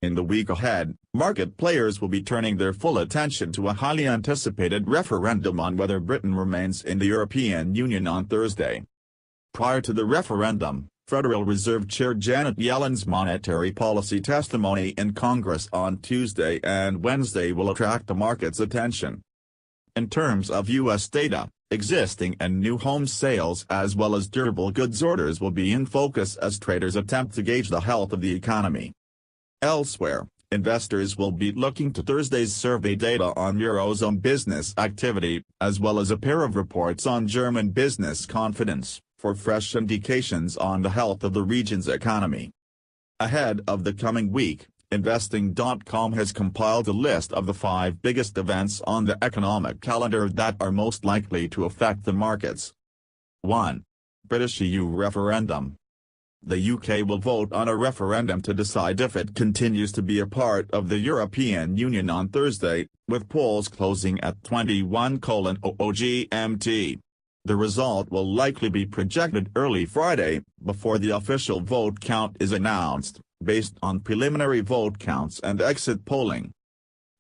In the week ahead, market players will be turning their full attention to a highly anticipated referendum on whether Britain remains in the European Union on Thursday. Prior to the referendum, Federal Reserve Chair Janet Yellen's monetary policy testimony in Congress on Tuesday and Wednesday will attract the market's attention. In terms of U.S. data, existing and new home sales as well as durable goods orders will be in focus as traders attempt to gauge the health of the economy. Elsewhere, investors will be looking to Thursday's survey data on Eurozone business activity, as well as a pair of reports on German business confidence, for fresh indications on the health of the region's economy. Ahead of the coming week, Investing.com has compiled a list of the 5 biggest events on the economic calendar that are most likely to affect the markets. 1. British EU referendum. The UK will vote on a referendum to decide if it continues to be a part of the European Union on Thursday, with polls closing at 21:00 GMT. The result will likely be projected early Friday, before the official vote count is announced, based on preliminary vote counts and exit polling.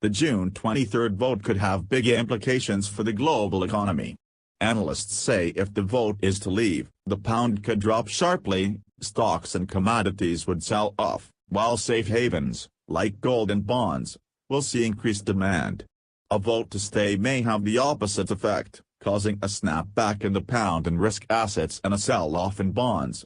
The June 23 vote could have big implications for the global economy. Analysts say if the vote is to leave, the pound could drop sharply, stocks and commodities would sell off, while safe havens, like gold and bonds, will see increased demand. A vote to stay may have the opposite effect, causing a snapback in the pound and risk assets and a sell-off in bonds.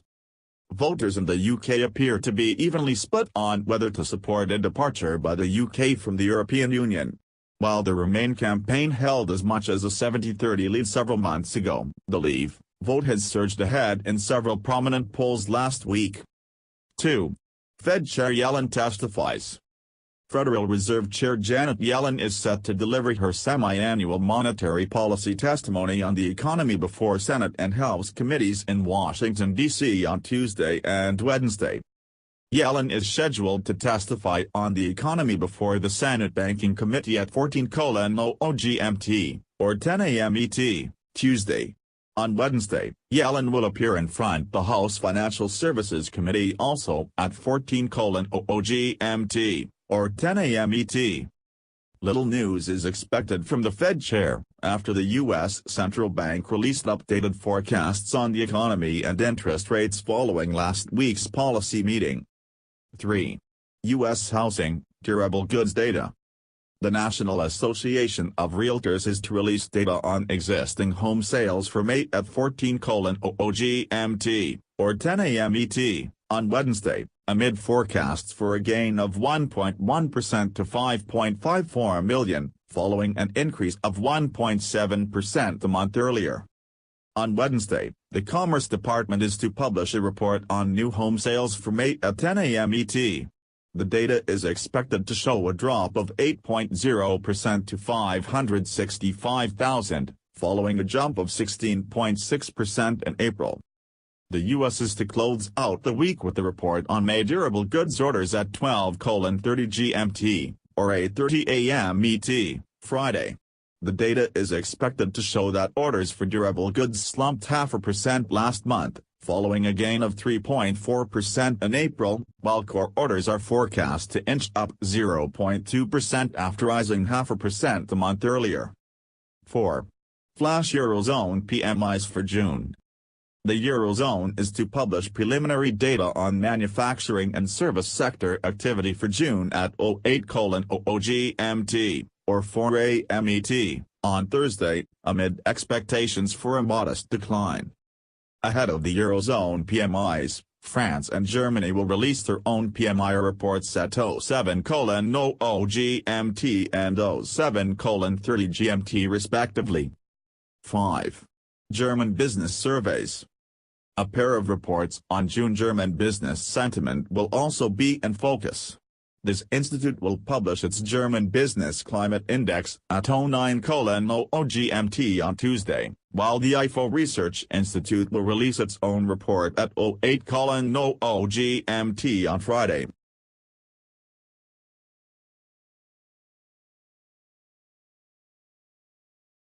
Voters in the UK appear to be evenly split on whether to support a departure by the UK from the European Union. While the Remain campaign held as much as a 70-30 lead several months ago, the Leave vote has surged ahead in several prominent polls last week. 2. Fed Chair Yellen testifies. Federal Reserve Chair Janet Yellen is set to deliver her semi-annual monetary policy testimony on the economy before Senate and House committees in Washington, D.C. on Tuesday and Wednesday. Yellen is scheduled to testify on the economy before the Senate Banking Committee at 14:00 GMT, or 10 a.m. ET, Tuesday. On Wednesday, Yellen will appear in front the House Financial Services Committee also at 14:00 GMT, or 10 a.m. ET. Little news is expected from the Fed chair, after the U.S. Central Bank released updated forecasts on the economy and interest rates following last week's policy meeting. 3. U.S. housing, durable goods data. The National Association of Realtors is to release data on existing home sales for May at 14:00 GMT, or 10 a.m. ET, on Wednesday, amid forecasts for a gain of 1.1% to 5.54 million, following an increase of 1.7% a month earlier. On Wednesday, the Commerce Department is to publish a report on new home sales for May at 10 a.m. ET. The data is expected to show a drop of 8.0% to 565,000, following a jump of 16.6% in April. The U.S. is to close out the week with the report on May durable goods orders at 12:30 GMT, or 8:30 a.m. ET, Friday. The data is expected to show that orders for durable goods slumped 0.5% last month, following a gain of 3.4% in April, while core orders are forecast to inch up 0.2% after rising 0.5% a month earlier. 4. Flash Eurozone PMIs for June. The Eurozone is to publish preliminary data on manufacturing and service sector activity for June at 08:00 GMT, or 4 a.m. ET, on Thursday, amid expectations for a modest decline. Ahead of the Eurozone PMIs, France and Germany will release their own PMI reports at 07:00 GMT and 07:30 GMT respectively. 5. German business surveys. A pair of reports on June German business sentiment will also be in focus. This institute will publish its German Business Climate Index at 09:00 GMT on Tuesday, while the IFO Research Institute will release its own report at 08:00 GMT on Friday.